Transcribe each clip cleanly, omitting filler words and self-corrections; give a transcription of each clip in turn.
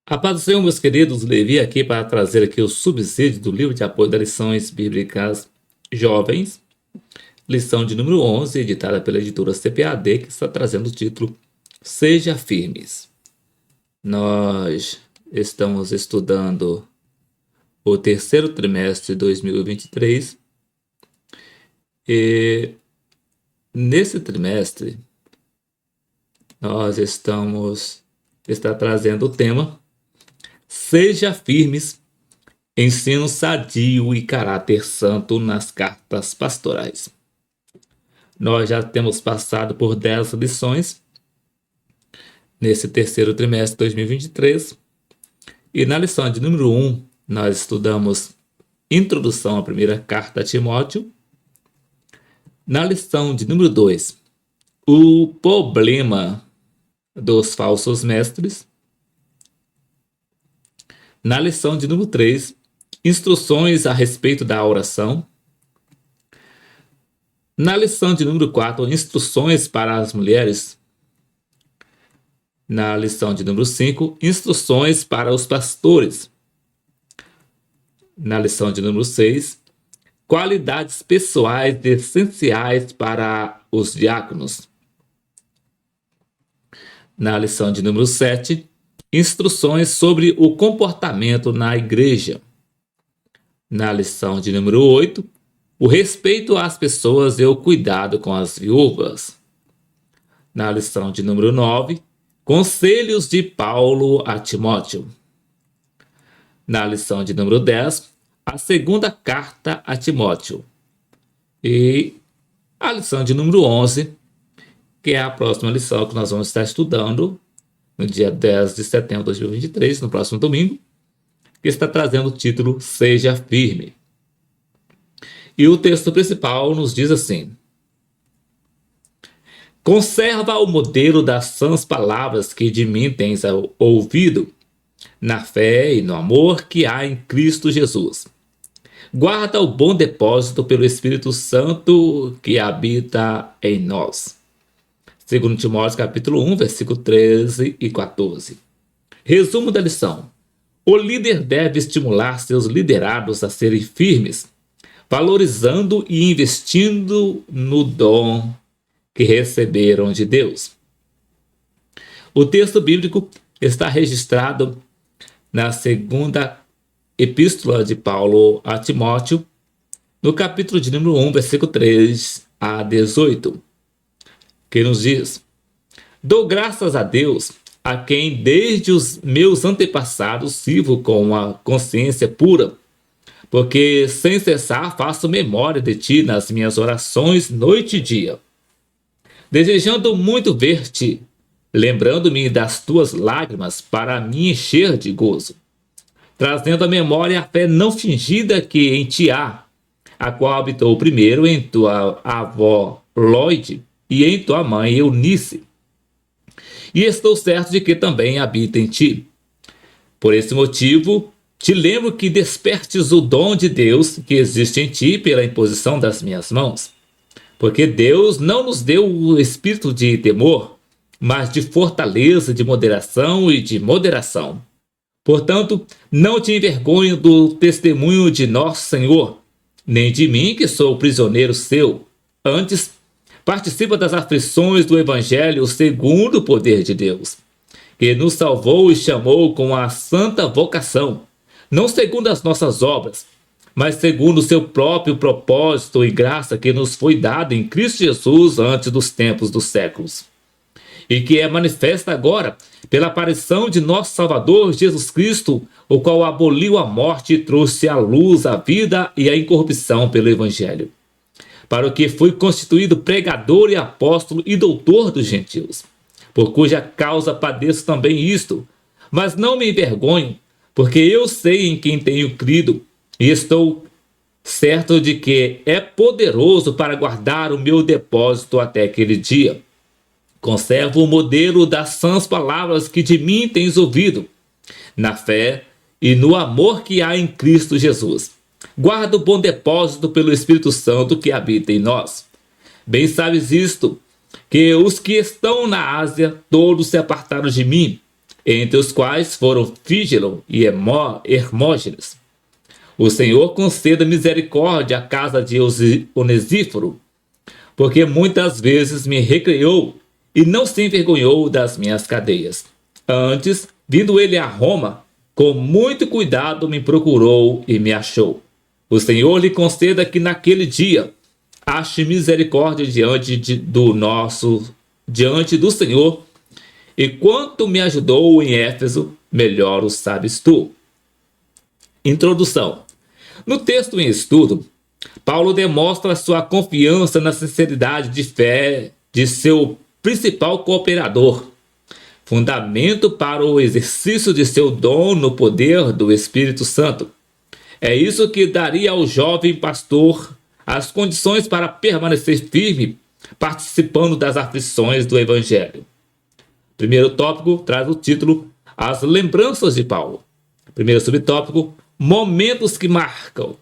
A paz do Senhor, meus queridos, Levi aqui para trazer aqui o subsídio do livro de apoio das lições bíblicas jovens, lição de número 11, editada pela editora CPAD, que está trazendo o título Seja Firmes. Nós estamos estudando o terceiro trimestre de 2023 e nesse trimestre nós está trazendo o tema Seja Firmes, ensino sadio e caráter santo nas cartas pastorais. Nós já temos passado por 10 lições nesse terceiro trimestre de 2023 e na lição de número 1 nós estudamos Introdução à primeira carta a Timóteo. Na lição de número 2, o problema dos falsos mestres. Na lição de número 3, instruções a respeito da oração. Na lição de número 4, instruções para as mulheres. Na lição de número 5, instruções para os pastores. Na lição de número 6, qualidades pessoais essenciais para os diáconos. Na lição de número 7, instruções sobre o comportamento na igreja. Na lição de número 8, o respeito às pessoas e o cuidado com as viúvas. Na lição de número 9, conselhos de Paulo a Timóteo. Na lição de número 10, a segunda carta a Timóteo. E a lição de número 11, que é a próxima lição que nós vamos estar estudando no dia 10 de setembro de 2023, no próximo domingo, que está trazendo o título Seja Firme. E o texto principal nos diz assim: conserva o modelo das sãs palavras que de mim tens ouvido, na fé e no amor que há em Cristo Jesus. Guarda o bom depósito pelo Espírito Santo que habita em nós. 2 Timóteo capítulo 1, versículo 13 e 14. Resumo da lição. O líder deve estimular seus liderados a serem firmes, valorizando e investindo no dom que receberam de Deus. O texto bíblico está registrado na segunda epístola de Paulo a Timóteo, no capítulo de número 1, versículo 3 a 18. Que nos diz: dou graças a Deus, a quem desde os meus antepassados sirvo com uma consciência pura, porque sem cessar faço memória de ti nas minhas orações noite e dia, desejando muito ver-te, lembrando-me das tuas lágrimas para me encher de gozo, trazendo à memória a fé não fingida que em ti há, a qual habitou primeiro em tua avó Lóide e em tua mãe Eunice. E estou certo de que também habita em ti. Por esse motivo, te lembro que despertes o dom de Deus que existe em ti pela imposição das minhas mãos. Porque Deus não nos deu o espírito de temor, mas de fortaleza, de moderação e de moderação. Portanto, não te envergonho do testemunho de nosso Senhor, nem de mim que sou prisioneiro seu. Antes, participa das aflições do Evangelho segundo o poder de Deus, que nos salvou e chamou com a santa vocação, não segundo as nossas obras, mas segundo o seu próprio propósito e graça que nos foi dado em Cristo Jesus antes dos tempos dos séculos, e que é manifesta agora pela aparição de nosso Salvador Jesus Cristo, o qual aboliu a morte e trouxe à luz a vida e a incorrupção pelo Evangelho, para o que fui constituído pregador e apóstolo e doutor dos gentios, por cuja causa padeço também isto, mas não me envergonho, porque eu sei em quem tenho crido, e estou certo de que é poderoso para guardar o meu depósito até aquele dia. Conservo o modelo das sãs palavras que de mim tens ouvido, na fé e no amor que há em Cristo Jesus. Guarda o bom depósito pelo Espírito Santo que habita em nós. Bem sabes isto, que os que estão na Ásia todos se apartaram de mim, entre os quais foram Fígelo e Hermógenes. O Senhor conceda misericórdia à casa de Onesíforo, porque muitas vezes me recreou e não se envergonhou das minhas cadeias. Antes, vindo ele a Roma, com muito cuidado me procurou e me achou. O Senhor lhe conceda que naquele dia ache misericórdia diante do Senhor, e quanto me ajudou em Éfeso, melhor o sabes tu. Introdução. No texto em estudo, Paulo demonstra sua confiança na sinceridade de fé de seu principal cooperador, fundamento para o exercício de seu dom no poder do Espírito Santo. É isso que daria ao jovem pastor as condições para permanecer firme, participando das aflições do Evangelho. Primeiro tópico traz o título As Lembranças de Paulo. Primeiro subtópico, Momentos que marcam.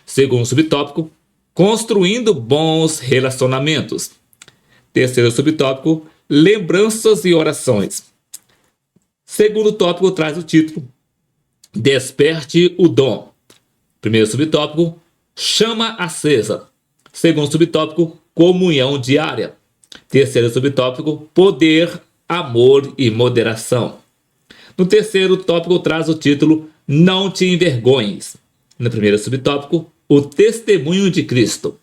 Segundo subtópico, Construindo bons relacionamentos. Terceiro subtópico, Lembranças e orações. Segundo tópico traz o título Desperte o dom. Primeiro subtópico, Chama acesa. Segundo subtópico, Comunhão diária. Terceiro subtópico, Poder, amor e moderação. No terceiro tópico traz o título Não te envergonhes. No primeiro subtópico, o testemunho de Cristo.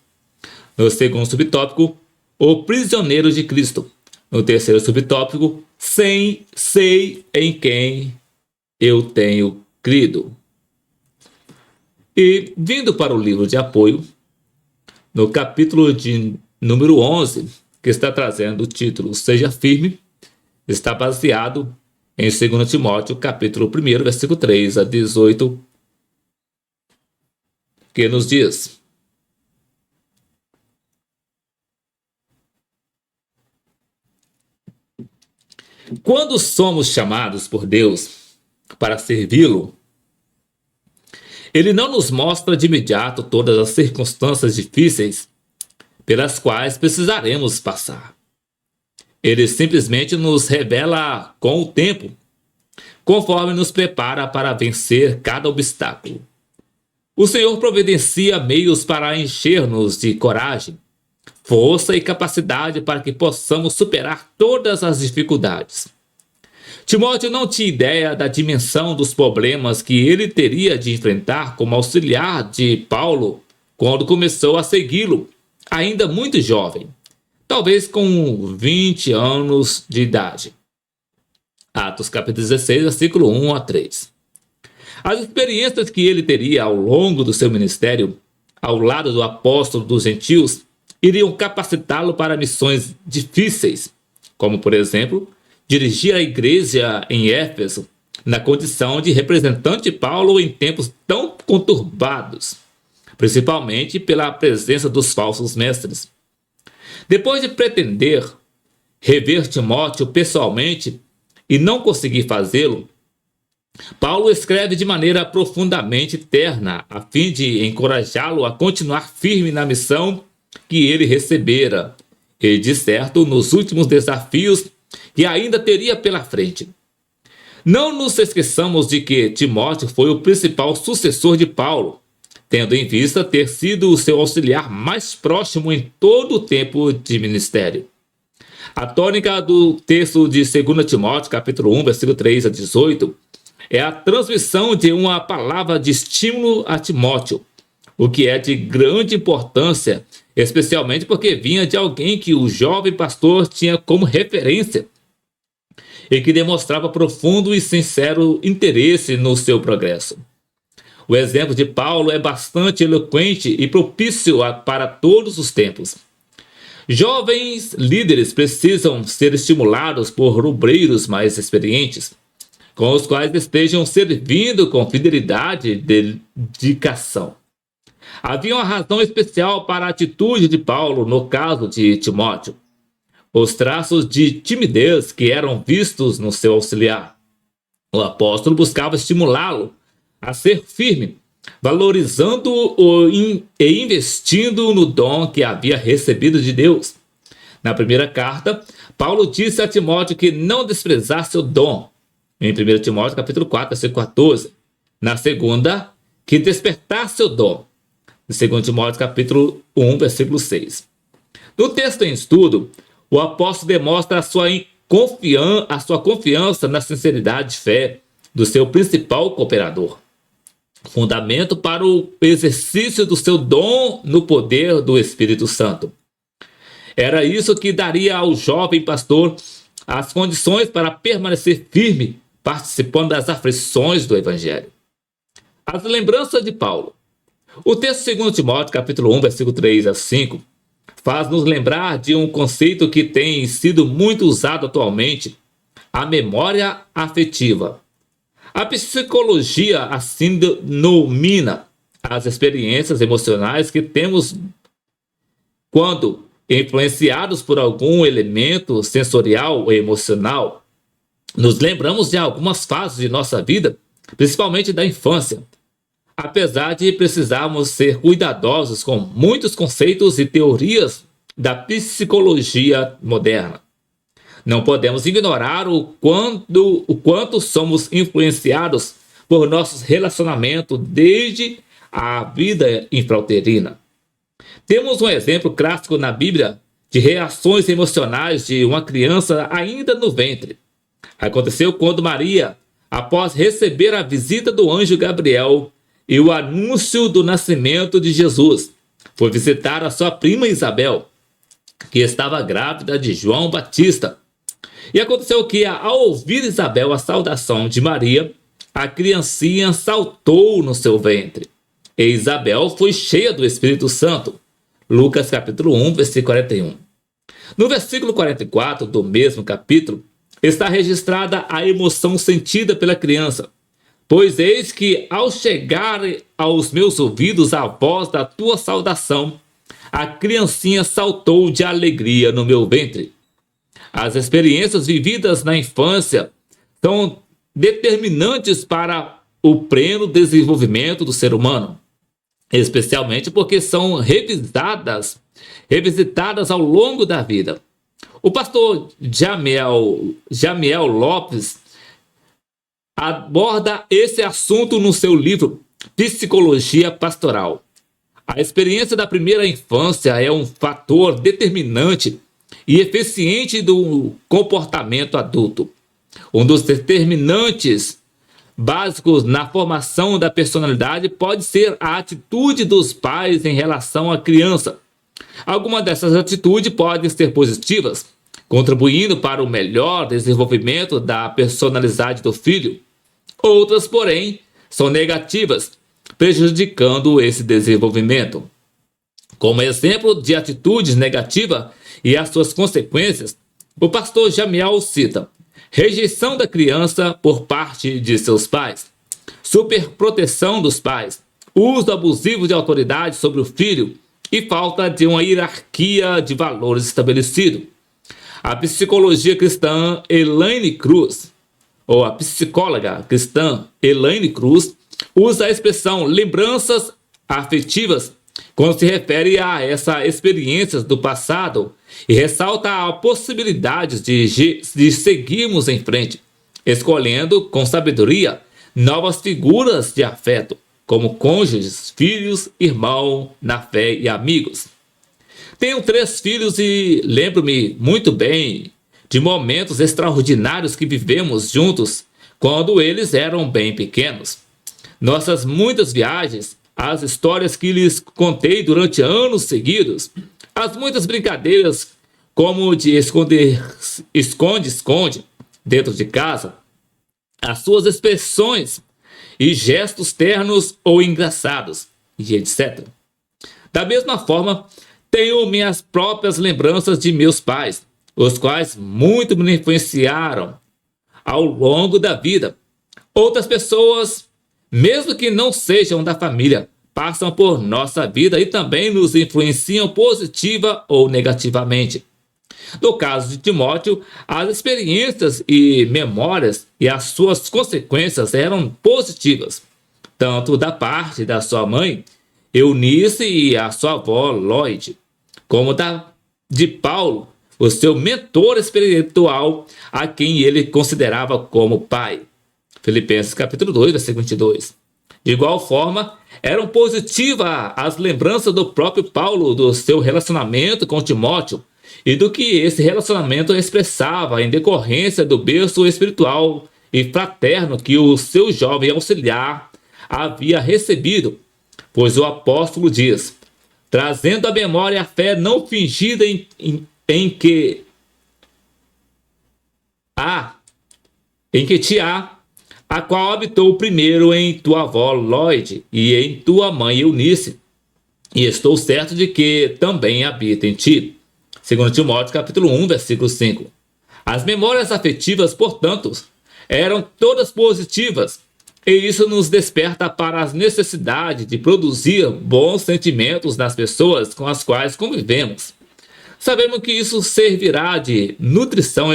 No segundo subtópico, o prisioneiro de Cristo. No terceiro subtópico, sei em quem eu tenho crido. E vindo para o livro de apoio, no capítulo de número 11, que está trazendo o título Seja Firme, está baseado em 2 Timóteo, capítulo 1, versículo 3 a 18, que nos diz: quando somos chamados por Deus para servi-lo, Ele não nos mostra de imediato todas as circunstâncias difíceis pelas quais precisaremos passar. Ele simplesmente nos revela com o tempo, conforme nos prepara para vencer cada obstáculo. O Senhor providencia meios para encher-nos de coragem, força e capacidade para que possamos superar todas as dificuldades. Timóteo não tinha ideia da dimensão dos problemas que ele teria de enfrentar como auxiliar de Paulo quando começou a segui-lo, ainda muito jovem, talvez com 20 anos de idade. Atos capítulo 16, versículo 1 a 3. As experiências que ele teria ao longo do seu ministério, ao lado do apóstolo dos gentios, iriam capacitá-lo para missões difíceis, como, por exemplo, dirigir a igreja em Éfeso na condição de representante de Paulo em tempos tão conturbados, principalmente pela presença dos falsos mestres. Depois de pretender rever Timóteo pessoalmente e não conseguir fazê-lo, Paulo escreve de maneira profundamente terna, a fim de encorajá-lo a continuar firme na missão que ele recebera, e de certo nos últimos desafios que ainda teria pela frente. Não nos esqueçamos de que Timóteo foi o principal sucessor de Paulo, tendo em vista ter sido o seu auxiliar mais próximo em todo o tempo de ministério. A tônica do texto de 2 Timóteo, capítulo 1, versículo 3 a 18, é a transmissão de uma palavra de estímulo a Timóteo, o que é de grande importância, especialmente porque vinha de alguém que o jovem pastor tinha como referência e que demonstrava profundo e sincero interesse no seu progresso. O exemplo de Paulo é bastante eloquente e propício para todos os tempos. Jovens líderes precisam ser estimulados por obreiros mais experientes, com os quais estejam servindo com fidelidade e dedicação. Havia uma razão especial para a atitude de Paulo no caso de Timóteo: os traços de timidez que eram vistos no seu auxiliar. O apóstolo buscava estimulá-lo a ser firme, valorizando-o e investindo no dom que havia recebido de Deus. Na primeira carta, Paulo disse a Timóteo que não desprezasse o dom. em 1 Timóteo capítulo 4, versículo 14. Na segunda, que despertasse o dom, em 2 Timóteo capítulo 1, versículo 6. No texto em estudo, o apóstolo demonstra a sua confiança na sinceridade de fé do seu principal cooperador, fundamento para o exercício do seu dom no poder do Espírito Santo. Era isso que daria ao jovem pastor as condições para permanecer firme, participando das aflições do Evangelho. As lembranças de Paulo. O texto de 2 Timóteo, capítulo 1, versículo 3 a 5, faz-nos lembrar de um conceito que tem sido muito usado atualmente, a memória afetiva. A psicologia assim denomina as experiências emocionais que temos quando influenciados por algum elemento sensorial ou emocional. Nos lembramos de algumas fases de nossa vida, principalmente da infância, apesar de precisarmos ser cuidadosos com muitos conceitos e teorias da psicologia moderna. Não podemos ignorar o quanto somos influenciados por nossos relacionamentos desde a vida intrauterina. Temos um exemplo clássico na Bíblia de reações emocionais de uma criança ainda no ventre. Aconteceu quando Maria, após receber a visita do anjo Gabriel e o anúncio do nascimento de Jesus, foi visitar a sua prima Isabel, que estava grávida de João Batista. E aconteceu que, ao ouvir Isabel a saudação de Maria, a criancinha saltou no seu ventre. E Isabel foi cheia do Espírito Santo. Lucas capítulo 1, versículo 41. No versículo 44 do mesmo capítulo, está registrada a emoção sentida pela criança. Pois eis que, ao chegar aos meus ouvidos a voz da tua saudação, a criancinha saltou de alegria no meu ventre. As experiências vividas na infância são determinantes para o pleno desenvolvimento do ser humano, especialmente porque são revisitadas ao longo da vida. O pastor Jamiel Lopes aborda esse assunto no seu livro Psicologia Pastoral. A experiência da primeira infância é um fator determinante e eficiente do comportamento adulto. Um dos determinantes básicos na formação da personalidade pode ser a atitude dos pais em relação à criança. Algumas dessas atitudes podem ser positivas, contribuindo para o melhor desenvolvimento da personalidade do filho. Outras, porém, são negativas, prejudicando esse desenvolvimento. Como exemplo de atitudes negativas e as suas consequências, o pastor Jamiel cita: rejeição da criança por parte de seus pais, superproteção dos pais, uso abusivo de autoridade sobre o filho e falta de uma hierarquia de valores estabelecido. A psicologia cristã Elaine Cruz, ou a psicóloga cristã Elaine Cruz, usa a expressão lembranças afetivas quando se refere a essas experiências do passado e ressalta a possibilidade de seguirmos em frente, escolhendo com sabedoria novas figuras de afeto, como cônjuges, filhos, irmão na fé e amigos. Tenho 3 filhos e lembro-me muito bem de momentos extraordinários que vivemos juntos quando eles eram bem pequenos. Nossas muitas viagens, as histórias que lhes contei durante anos seguidos, as muitas brincadeiras como de esconde-esconde dentro de casa, as suas expressões e gestos ternos ou engraçados, e etc. Da mesma forma, tenho minhas próprias lembranças de meus pais, os quais muito me influenciaram ao longo da vida. Outras pessoas, mesmo que não sejam da família, passam por nossa vida e também nos influenciam positiva ou negativamente. No caso de Timóteo, as experiências e memórias e as suas consequências eram positivas, tanto da parte da sua mãe, Eunice, e a sua avó, Lloyd, como de Paulo, o seu mentor espiritual, a quem ele considerava como pai. Filipenses capítulo 2, versículo 22. De igual forma, eram positivas as lembranças do próprio Paulo do seu relacionamento com Timóteo e do que esse relacionamento expressava em decorrência do berço espiritual e fraterno que o seu jovem auxiliar havia recebido, pois o apóstolo diz, trazendo à memória a fé não fingida em que te há, a qual habitou primeiro em tua avó Lloyd e em tua mãe Eunice, e estou certo de que também habita em ti. 2 Timóteo capítulo 1, versículo 5. As memórias afetivas, portanto, eram todas positivas, e isso nos desperta para a necessidade de produzir bons sentimentos nas pessoas com as quais convivemos. Sabemos que isso servirá de nutrição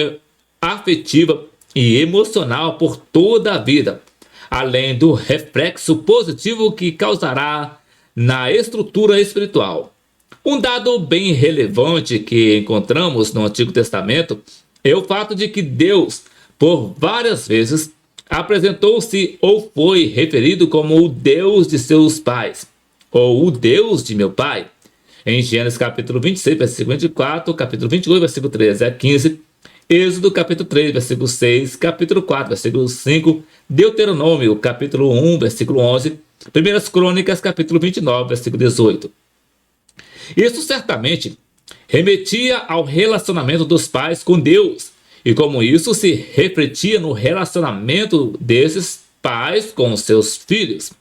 afetiva e emocional por toda a vida, além do reflexo positivo que causará na estrutura espiritual. Um dado bem relevante que encontramos no Antigo Testamento é o fato de que Deus, por várias vezes, apresentou-se ou foi referido como o Deus de seus pais, ou o Deus de meu pai. Em Gênesis capítulo 26, versículo 24, capítulo 28, versículo 13 a 15, Êxodo capítulo 3, versículo 6, capítulo 4, versículo 5, Deuteronômio capítulo 1, versículo 11, 1 Crônicas capítulo 29, versículo 18. Isso certamente remetia ao relacionamento dos pais com Deus, e como isso se refletia no relacionamento desses pais com seus filhos.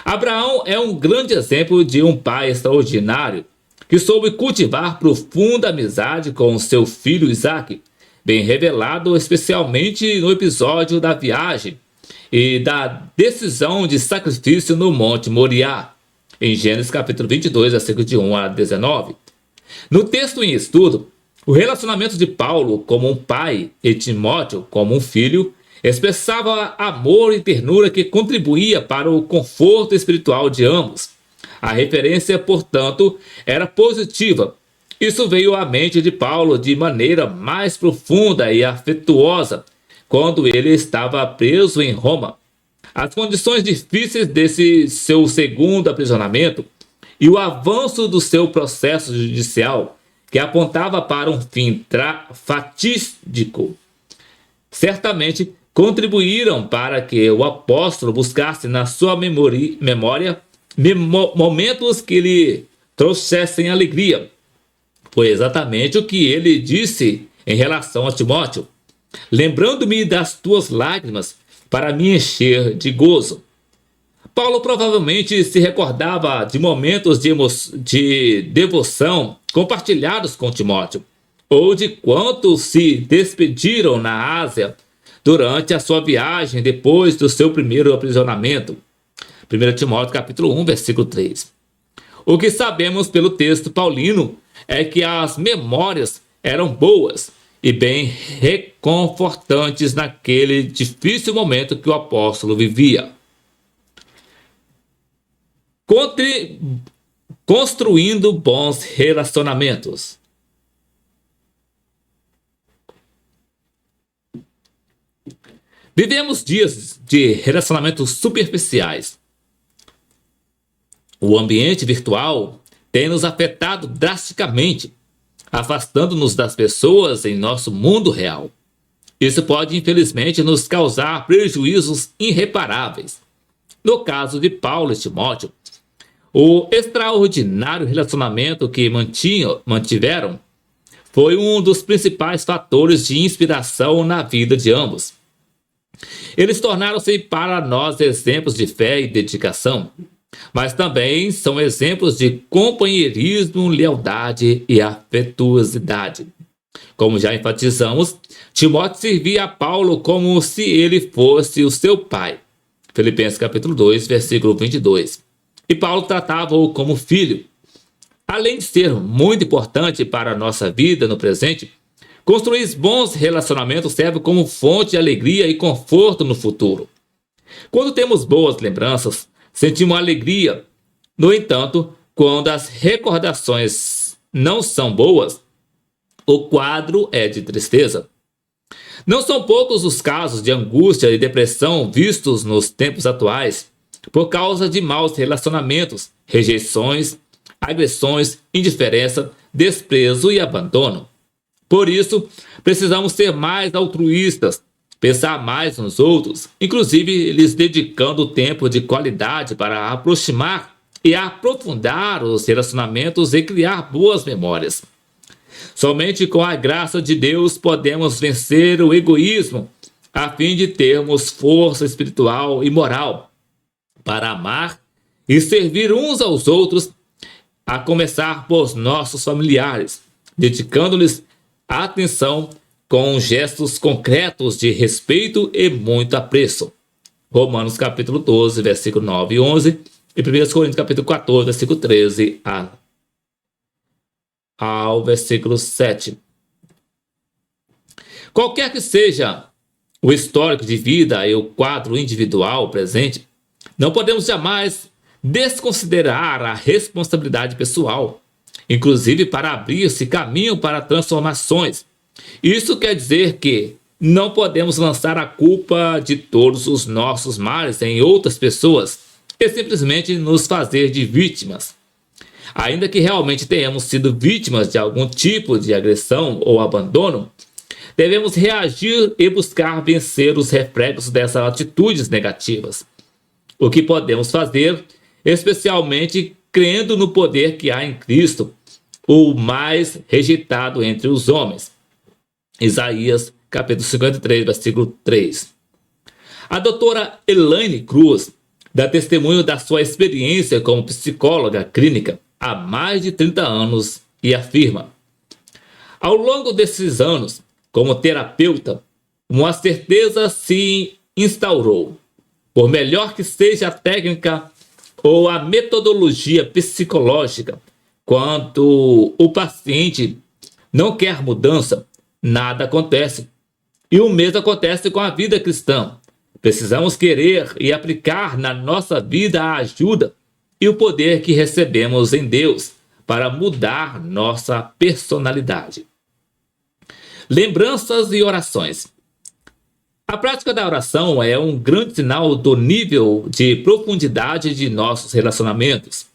Abraão é um grande exemplo de um pai extraordinário que soube cultivar profunda amizade com seu filho Isaque, bem revelado especialmente no episódio da viagem e da decisão de sacrifício no Monte Moriá, em Gênesis capítulo 22, versículo de 1 a 19. No texto em estudo, o relacionamento de Paulo como um pai e Timóteo como um filho expressava amor e ternura que contribuía para o conforto espiritual de ambos. A referência, portanto, era positiva. Isso veio à mente de Paulo de maneira mais profunda e afetuosa quando ele estava preso em Roma. As condições difíceis desse seu segundo aprisionamento e o avanço do seu processo judicial, que apontava para um fim fatídico, certamente contribuíram para que o apóstolo buscasse na sua memória momentos que lhe trouxessem alegria. Foi exatamente o que ele disse em relação a Timóteo. Lembrando-me das tuas lágrimas para me encher de gozo. Paulo provavelmente se recordava de momentos de devoção compartilhados com Timóteo, ou de quanto se despediram na Ásia durante a sua viagem depois do seu primeiro aprisionamento. 1 Timóteo capítulo 1, versículo 3. O que sabemos pelo texto paulino é que as memórias eram boas e bem reconfortantes naquele difícil momento que o apóstolo vivia. Construindo bons relacionamentos. Vivemos dias de relacionamentos superficiais. O ambiente virtual tem nos afetado drasticamente, afastando-nos das pessoas em nosso mundo real. Isso pode, infelizmente, nos causar prejuízos irreparáveis. No caso de Paulo e Timóteo, o extraordinário relacionamento que mantiveram foi um dos principais fatores de inspiração na vida de ambos. Eles tornaram-se para nós exemplos de fé e dedicação, mas também são exemplos de companheirismo, lealdade e afetuosidade. Como já enfatizamos, Timóteo servia a Paulo como se ele fosse o seu pai. Filipenses capítulo 2, versículo 22. E Paulo tratava-o como filho. Além de ser muito importante para a nossa vida no presente, construir bons relacionamentos serve como fonte de alegria e conforto no futuro. Quando temos boas lembranças, sentimos alegria. No entanto, quando as recordações não são boas, o quadro é de tristeza. Não são poucos os casos de angústia e depressão vistos nos tempos atuais por causa de maus relacionamentos, rejeições, agressões, indiferença, desprezo e abandono. Por isso, precisamos ser mais altruístas, pensar mais nos outros, inclusive lhes dedicando tempo de qualidade para aproximar e aprofundar os relacionamentos e criar boas memórias. Somente com a graça de Deus podemos vencer o egoísmo, a fim de termos força espiritual e moral para amar e servir uns aos outros, a começar por nossos familiares, dedicando-lhes atenção com gestos concretos de respeito e muito apreço. Romanos capítulo 12, versículo 9 e 11 e 1 Coríntios capítulo 14, versículo 13 ao versículo 7. Qualquer que seja o histórico de vida e o quadro individual presente, não podemos jamais desconsiderar a responsabilidade pessoal, inclusive para abrir-se caminho para transformações. Isso quer dizer que não podemos lançar a culpa de todos os nossos males em outras pessoas e simplesmente nos fazer de vítimas. Ainda que realmente tenhamos sido vítimas de algum tipo de agressão ou abandono, devemos reagir e buscar vencer os reflexos dessas atitudes negativas. O que podemos fazer, especialmente crendo no poder que há em Cristo, o mais rejeitado entre os homens. Isaías, capítulo 53, versículo 3. A doutora Elaine Cruz dá testemunho da sua experiência como psicóloga clínica há mais de 30 anos e afirma: ao longo desses anos, como terapeuta, uma certeza se instaurou. Por melhor que seja a técnica ou a metodologia psicológica, quando o paciente não quer mudança, nada acontece. E o mesmo acontece com a vida cristã. Precisamos querer e aplicar na nossa vida a ajuda e o poder que recebemos em Deus para mudar nossa personalidade. Lembranças e orações. A prática da oração é um grande sinal do nível de profundidade de nossos relacionamentos.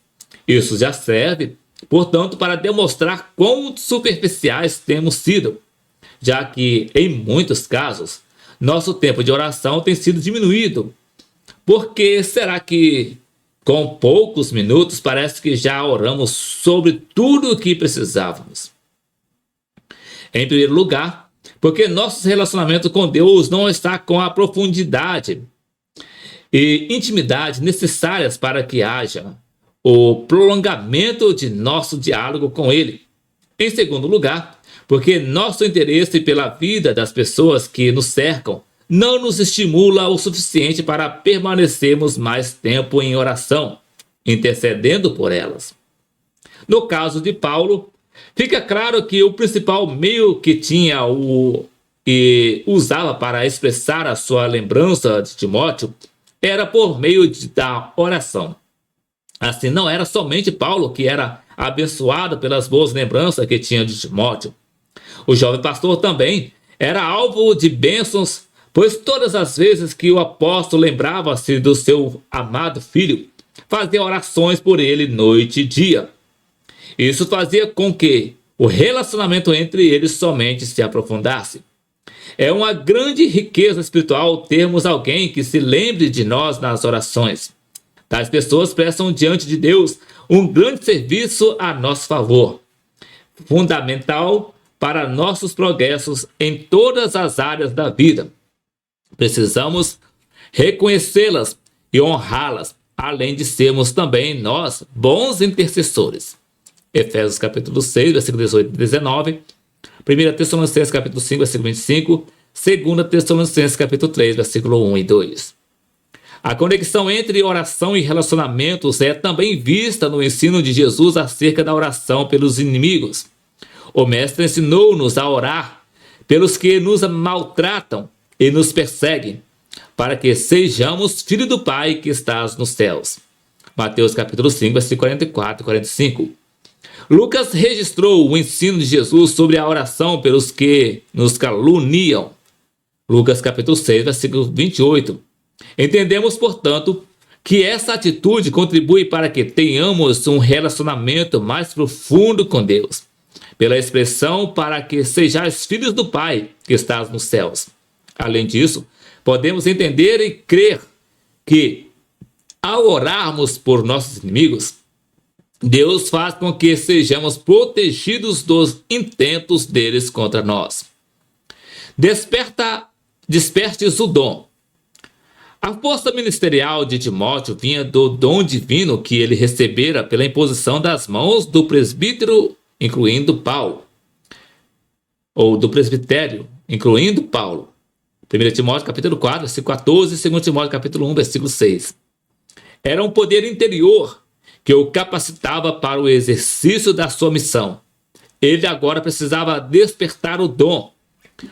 Isso já serve, portanto, para demonstrar quão superficiais temos sido, já que, em muitos casos, nosso tempo de oração tem sido diminuído. Por que será que, com poucos minutos, parece que já oramos sobre tudo o que precisávamos? Em primeiro lugar, porque nosso relacionamento com Deus não está com a profundidade e intimidade necessárias para que haja o prolongamento de nosso diálogo com Ele. Em segundo lugar, porque nosso interesse pela vida das pessoas que nos cercam não nos estimula o suficiente para permanecermos mais tempo em oração, intercedendo por elas. No caso de Paulo, fica claro que o principal meio que tinha e usava para expressar a sua lembrança de Timóteo era por meio da oração. Assim, não era somente Paulo que era abençoado pelas boas lembranças que tinha de Timóteo. O jovem pastor também era alvo de bênçãos, pois todas as vezes que o apóstolo lembrava-se do seu amado filho, fazia orações por ele noite e dia. Isso fazia com que o relacionamento entre eles somente se aprofundasse. É uma grande riqueza espiritual termos alguém que se lembre de nós nas orações. Tais pessoas prestam diante de Deus um grande serviço a nosso favor, fundamental para nossos progressos em todas as áreas da vida. Precisamos reconhecê-las e honrá-las, além de sermos também nós bons intercessores. Efésios capítulo 6, versículo 18 e 19, 1 Tessalonicenses capítulo 5, versículo 25, 2 Tessalonicenses capítulo 3, versículo 1 e 2. A conexão entre oração e relacionamentos é também vista no ensino de Jesus acerca da oração pelos inimigos. O Mestre ensinou-nos a orar pelos que nos maltratam e nos perseguem, para que sejamos filhos do Pai que estás nos céus. Mateus capítulo 5, versículo 44 e 45. Lucas registrou o ensino de Jesus sobre a oração pelos que nos caluniam. Lucas capítulo 6, versículo 28. Entendemos, portanto, que essa atitude contribui para que tenhamos um relacionamento mais profundo com Deus, pela expressão para que sejais filhos do Pai que estás nos céus. Além disso, podemos entender e crer que, ao orarmos por nossos inimigos, Deus faz com que sejamos protegidos dos intentos deles contra nós. Despertes o dom. A força ministerial de Timóteo vinha do dom divino que ele recebera pela imposição das mãos do presbítero, incluindo Paulo. Ou do presbitério, incluindo Paulo. 1 Timóteo capítulo 4, versículo 14 e 2 Timóteo capítulo 1, versículo 6. Era um poder interior que o capacitava para o exercício da sua missão. Ele agora precisava despertar o dom.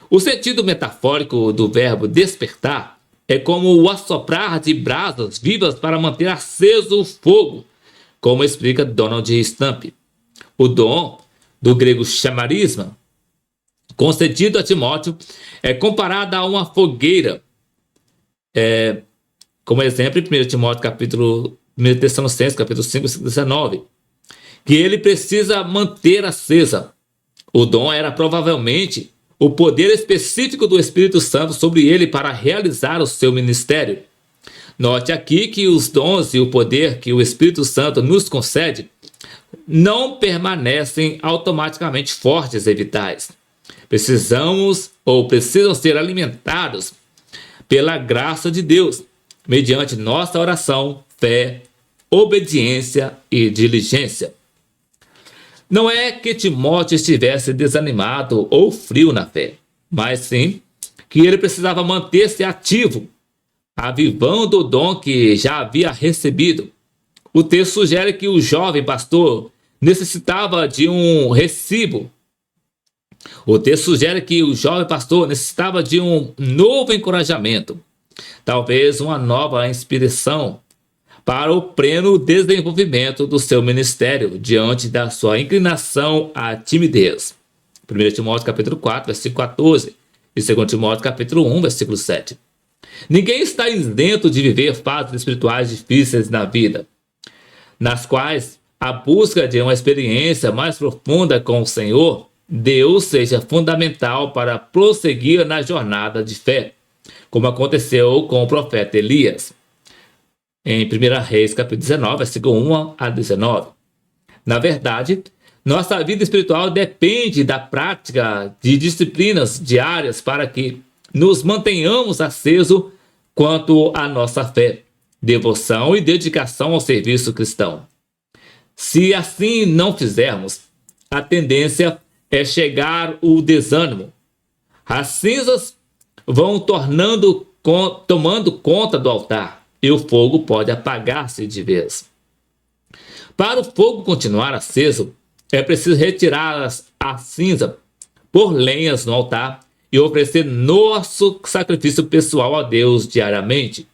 O sentido metafórico do verbo despertar é como o assoprar de brasas vivas para manter aceso o fogo, como explica Donald Stamp. O dom, do grego chamarisma, concedido a Timóteo, é comparado a uma fogueira. Como exemplo, em 1 Timóteo capítulo 1 Tessalonicenses, capítulo 5, versículo 19, que ele precisa manter acesa. O dom era provavelmente o poder específico do Espírito Santo sobre ele para realizar o seu ministério. Note aqui que os dons e o poder que o Espírito Santo nos concede não permanecem automaticamente fortes e vitais. Precisam ser alimentados pela graça de Deus, mediante nossa oração, fé, obediência e diligência. Não é que Timóteo estivesse desanimado ou frio na fé, mas sim que ele precisava manter-se ativo, avivando o dom que já havia recebido. O texto sugere que o jovem pastor necessitava de um recibo. O texto sugere que o jovem pastor necessitava de um novo encorajamento, talvez uma nova inspiração, para o pleno desenvolvimento do seu ministério diante da sua inclinação à timidez. 1 Timóteo capítulo 4, versículo 14 e 2 Timóteo capítulo 1, versículo 7. Ninguém está isento de viver fases espirituais difíceis na vida, nas quais a busca de uma experiência mais profunda com o Senhor, Deus, seja fundamental para prosseguir na jornada de fé, como aconteceu com o profeta Elias. Em 1 Reis, capítulo 19, versículo 1 a 19. Na verdade, nossa vida espiritual depende da prática de disciplinas diárias para que nos mantenhamos acesos quanto à nossa fé, devoção e dedicação ao serviço cristão. Se assim não fizermos, a tendência é chegar o desânimo. As cinzas vão tomando conta do altar, e o fogo pode apagar-se de vez. Para o fogo continuar aceso, é preciso retirar a cinza, pôr lenhas no altar e oferecer nosso sacrifício pessoal a Deus diariamente.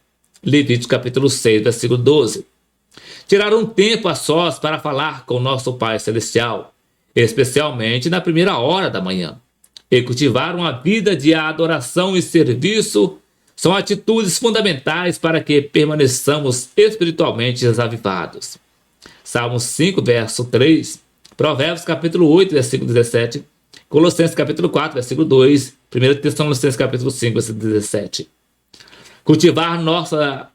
Levítico capítulo 6, versículo 12. Tirar um tempo a sós para falar com nosso Pai Celestial, especialmente na primeira hora da manhã, e cultivar uma vida de adoração e serviço são atitudes fundamentais para que permaneçamos espiritualmente avivados. Salmos 5, verso 3, Provérbios capítulo 8, versículo 17, Colossenses capítulo 4, versículo 2, 1 Tessalonicenses capítulo 5, versículo 17. Cultivar nossa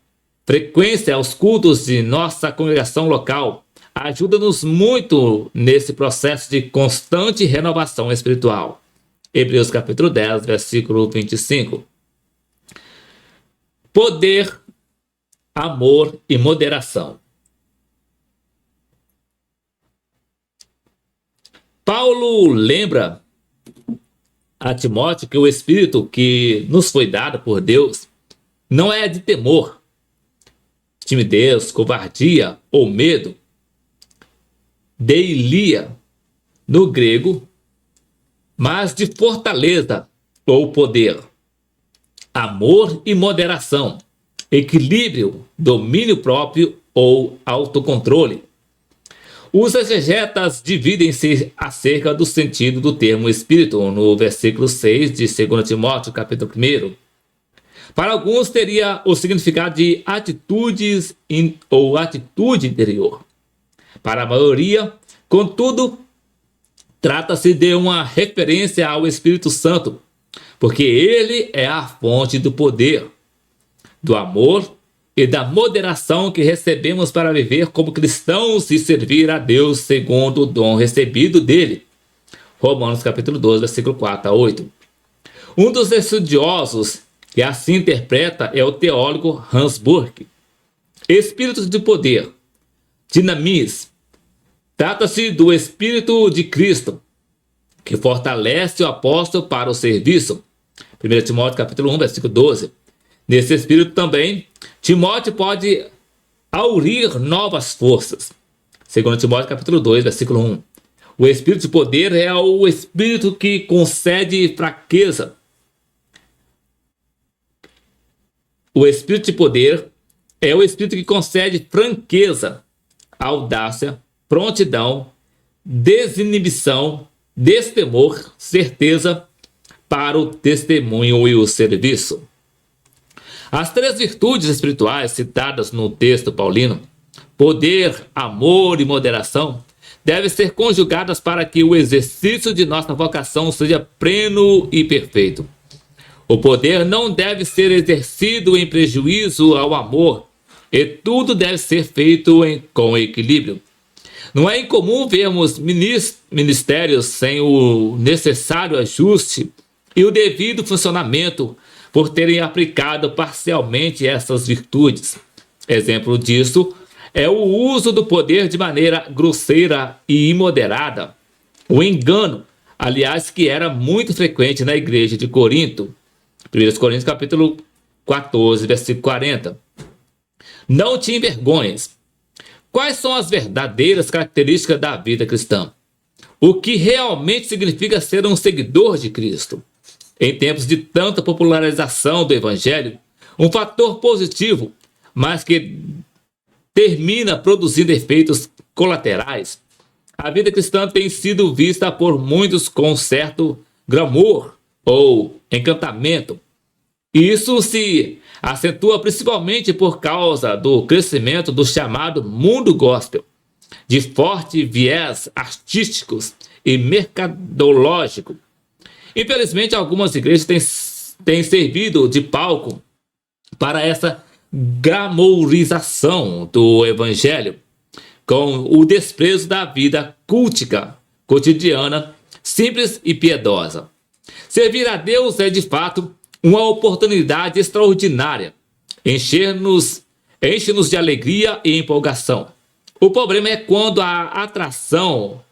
frequência aos cultos de nossa congregação local ajuda-nos muito nesse processo de constante renovação espiritual. Hebreus capítulo 10, versículo 25. Poder, amor e moderação. Paulo lembra a Timóteo que o Espírito que nos foi dado por Deus não é de temor, timidez, covardia ou medo, deilia no grego, mas de fortaleza ou poder, amor e moderação, equilíbrio, domínio próprio ou autocontrole. Os exegetas dividem-se acerca do sentido do termo espírito, no versículo 6 de 2 Timóteo, capítulo 1. Para alguns teria o significado de atitudes ou atitude interior. Para a maioria, contudo, trata-se de uma referência ao Espírito Santo, porque ele é a fonte do poder, do amor e da moderação que recebemos para viver como cristãos e servir a Deus segundo o dom recebido dele. Romanos capítulo 12, versículo 4 a 8. Um dos estudiosos que assim interpreta é o teólogo Hans Burke. Espíritos de poder, dinamis. Trata-se do Espírito de Cristo, que fortalece o apóstolo para o serviço. 1 Timóteo capítulo 1, versículo 12. Nesse Espírito também, Timóteo pode aurir novas forças. 2 Timóteo capítulo 2, versículo 1. O Espírito de poder é o Espírito que concede fraqueza. O Espírito de poder é o Espírito que concede franqueza, audácia, prontidão, desinibição, destemor, certeza para o testemunho e o serviço. As três virtudes espirituais citadas no texto paulino, poder, amor e moderação, devem ser conjugadas para que o exercício de nossa vocação seja pleno e perfeito. O poder não deve ser exercido em prejuízo ao amor, e tudo deve ser feito com equilíbrio. Não é incomum vermos ministérios sem o necessário ajuste e o devido funcionamento por terem aplicado parcialmente essas virtudes. Exemplo disso é o uso do poder de maneira grosseira e imoderada. O engano, aliás, que era muito frequente na igreja de Corinto. 1 Coríntios capítulo 14, versículo 40. Não te envergonhes. Quais são as verdadeiras características da vida cristã? O que realmente significa ser um seguidor de Cristo? Em tempos de tanta popularização do Evangelho, um fator positivo, mas que termina produzindo efeitos colaterais, a vida cristã tem sido vista por muitos com certo glamour ou encantamento. Isso se acentua principalmente por causa do crescimento do chamado mundo gospel, de forte viés artísticos e mercadológico. Infelizmente, algumas igrejas têm servido de palco para essa glamourização do evangelho, com o desprezo da vida cultica, cotidiana, simples e piedosa. Servir a Deus é, de fato, uma oportunidade extraordinária. Enche-nos de alegria e empolgação. O problema é quando a atração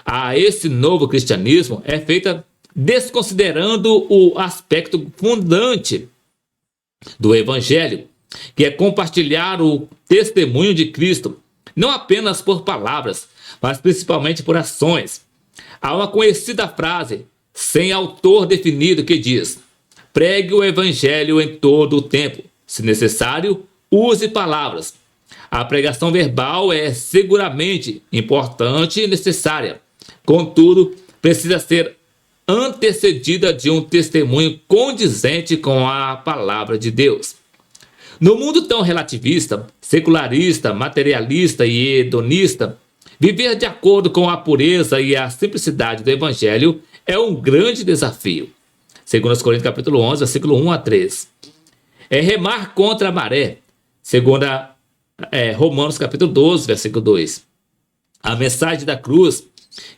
a esse novo cristianismo é feita desconsiderando o aspecto fundante do evangelho, que é compartilhar o testemunho de Cristo, não apenas por palavras, mas principalmente por ações. Há uma conhecida frase, sem autor definido, que diz: pregue o evangelho em todo o tempo. Se necessário, use palavras. A pregação verbal é seguramente importante e necessária. Contudo, precisa ser antecedida de um testemunho condizente com a palavra de Deus. No mundo tão relativista, secularista, materialista e hedonista, viver de acordo com a pureza e a simplicidade do evangelho é um grande desafio. 2 Coríntios capítulo 11, versículo 1 a 3. É remar contra a maré. Romanos capítulo 12, versículo 2. A mensagem da cruz,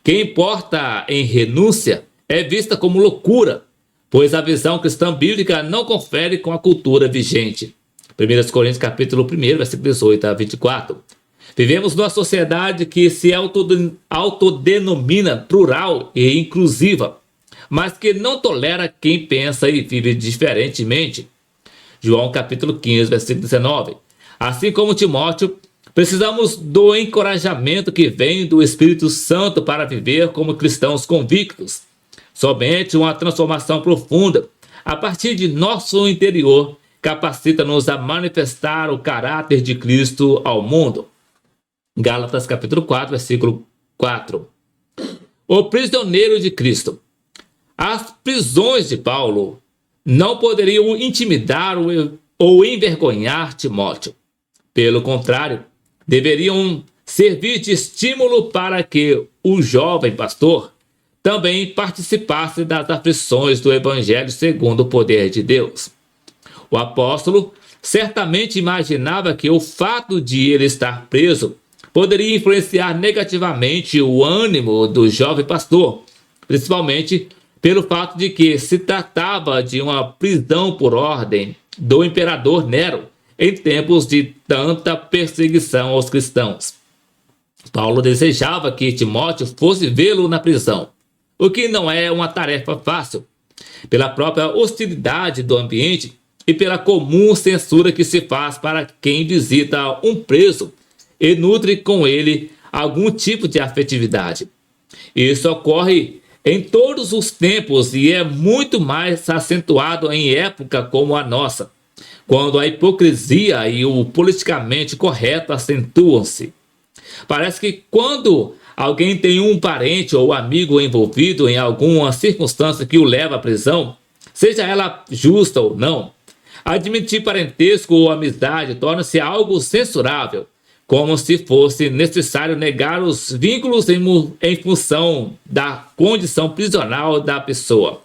que importa em renúncia, é vista como loucura, pois a visão cristã bíblica não confere com a cultura vigente. 1 Coríntios capítulo 1, versículo 18 a 24. Vivemos numa sociedade que se autodenomina plural e inclusiva, mas que não tolera quem pensa e vive diferentemente. João capítulo 15, versículo 19. Assim como Timóteo, precisamos do encorajamento que vem do Espírito Santo para viver como cristãos convictos. Somente uma transformação profunda, a partir de nosso interior, capacita-nos a manifestar o caráter de Cristo ao mundo. Gálatas capítulo 4, versículo 4. O prisioneiro de Cristo. As prisões de Paulo não poderiam intimidar ou envergonhar Timóteo. Pelo contrário, deveriam servir de estímulo para que o jovem pastor também participasse das aflições do Evangelho segundo o poder de Deus. O apóstolo certamente imaginava que o fato de ele estar preso poderia influenciar negativamente o ânimo do jovem pastor, principalmente pelo fato de que se tratava de uma prisão por ordem do imperador Nero em tempos de tanta perseguição aos cristãos. Paulo desejava que Timóteo fosse vê-lo na prisão, o que não é uma tarefa fácil, pela própria hostilidade do ambiente e pela comum censura que se faz para quem visita um preso e nutre com ele algum tipo de afetividade. Isso ocorre em todos os tempos e é muito mais acentuado em época como a nossa, quando a hipocrisia e o politicamente correto acentuam-se. Parece que quando alguém tem um parente ou amigo envolvido em alguma circunstância que o leva à prisão, seja ela justa ou não, admitir parentesco ou amizade torna-se algo censurável, como se fosse necessário negar os vínculos em função da condição prisional da pessoa.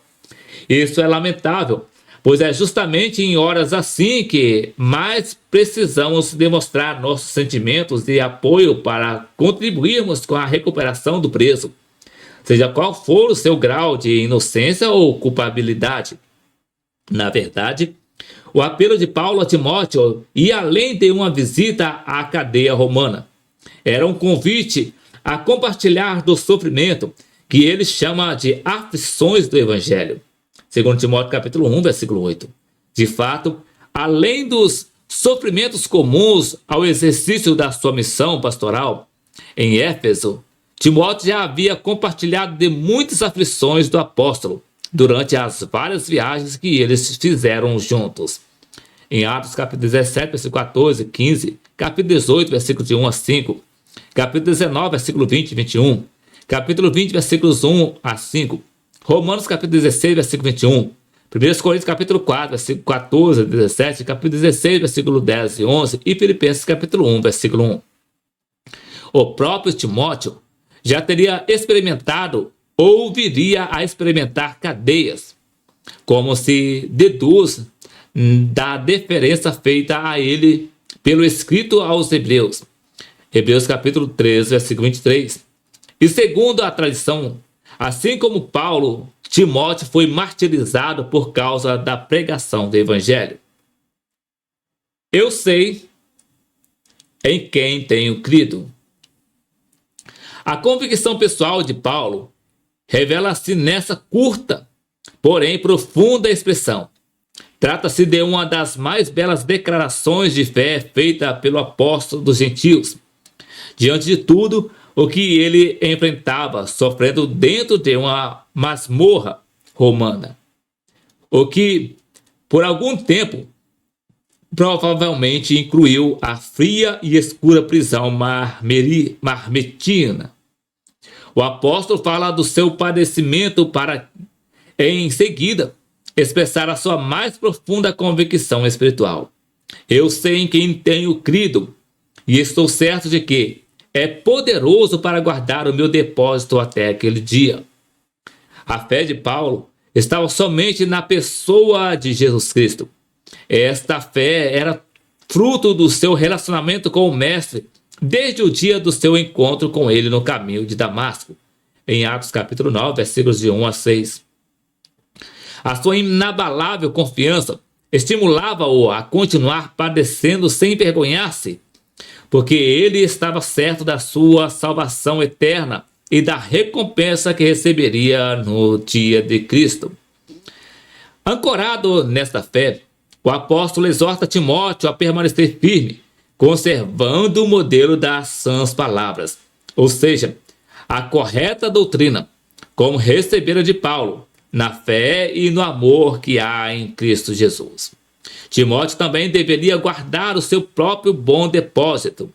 Isso é lamentável, pois é justamente em horas assim que mais precisamos demonstrar nossos sentimentos de apoio para contribuirmos com a recuperação do preso, seja qual for o seu grau de inocência ou culpabilidade. Na verdade, o apelo de Paulo a Timóteo ia além de uma visita à cadeia romana. Era um convite a compartilhar do sofrimento que ele chama de aflições do Evangelho. Segundo Timóteo capítulo 1, versículo 8. De fato, além dos sofrimentos comuns ao exercício da sua missão pastoral, em Éfeso, Timóteo já havia compartilhado de muitas aflições do apóstolo durante as várias viagens que eles fizeram juntos. Em Atos capítulo 17, versículo 14, 15, capítulo 18, versículos de 1 a 5, capítulo 19, versículo 20 e 21, capítulo 20, versículos 1 a 5, Romanos capítulo 16, versículo 21, 1 Coríntios capítulo 4, versículo 14 a 17, capítulo 16, versículo 10 e 11 e Filipenses capítulo 1, versículo 1. O próprio Timóteo já teria experimentado ou viria a experimentar cadeias, como se deduz da deferência feita a ele pelo escrito aos Hebreus. Hebreus capítulo 13, versículo 23. E segundo a tradição, assim como Paulo, Timóteo foi martirizado por causa da pregação do Evangelho. Eu sei em quem tenho crido. A convicção pessoal de Paulo revela-se nessa curta, porém profunda expressão. Trata-se de uma das mais belas declarações de fé feita pelo apóstolo dos gentios. Diante de tudo o que ele enfrentava, sofrendo dentro de uma masmorra romana, o que, por algum tempo, provavelmente incluiu a fria e escura prisão marmetina. O apóstolo fala do seu padecimento para, em seguida, expressar a sua mais profunda convicção espiritual. Eu sei em quem tenho crido e estou certo de que é poderoso para guardar o meu depósito até aquele dia. A fé de Paulo estava somente na pessoa de Jesus Cristo. Esta fé era fruto do seu relacionamento com o Mestre desde o dia do seu encontro com ele no caminho de Damasco, em Atos capítulo 9, versículos de 1 a 6. A sua inabalável confiança estimulava-o a continuar padecendo sem envergonhar-se, porque ele estava certo da sua salvação eterna e da recompensa que receberia no dia de Cristo. Ancorado nesta fé, o apóstolo exorta Timóteo a permanecer firme, conservando o modelo das sãs palavras, ou seja, a correta doutrina, como recebera de Paulo, na fé e no amor que há em Cristo Jesus. Timóteo também deveria guardar o seu próprio bom depósito.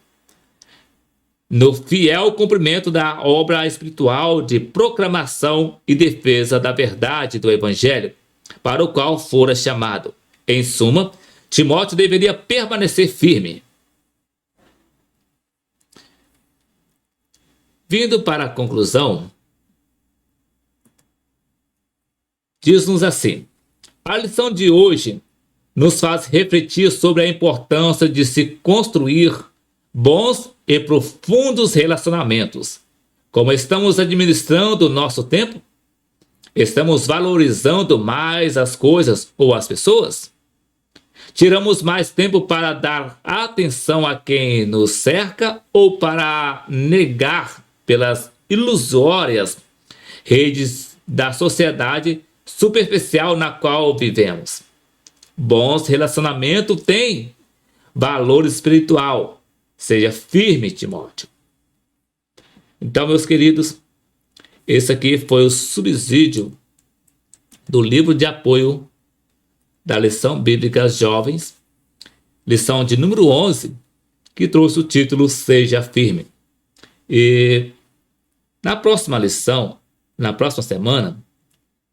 no fiel cumprimento da obra espiritual de proclamação e defesa da verdade do Evangelho, para o qual fora chamado. Em suma, Timóteo deveria permanecer firme. Vindo para a conclusão, diz-nos assim: a lição de hoje nos faz refletir sobre a importância de se construir bons e profundos relacionamentos. Como estamos administrando o nosso tempo? Estamos valorizando mais as coisas ou as pessoas? Tiramos mais tempo para dar atenção a quem nos cerca ou para negar pelas ilusórias redes da sociedade superficial na qual vivemos? Bons relacionamentos têm valor espiritual. Seja firme, Timóteo. Então, meus queridos, esse aqui foi o subsídio do livro de apoio da lição bíblica Jovens, lição de número 11, que trouxe o título Seja Firme. E na próxima lição, na próxima semana,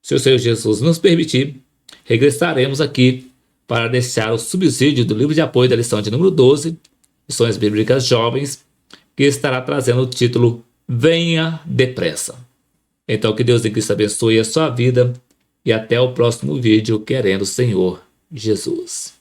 se o Senhor Jesus nos permitir, regressaremos aqui para deixar o subsídio do livro de apoio da lição de número 12, Lições Bíblicas Jovens, que estará trazendo o título Venha Depressa. Então, que Deus em Cristo abençoe a sua vida e até o próximo vídeo, querendo o Senhor Jesus.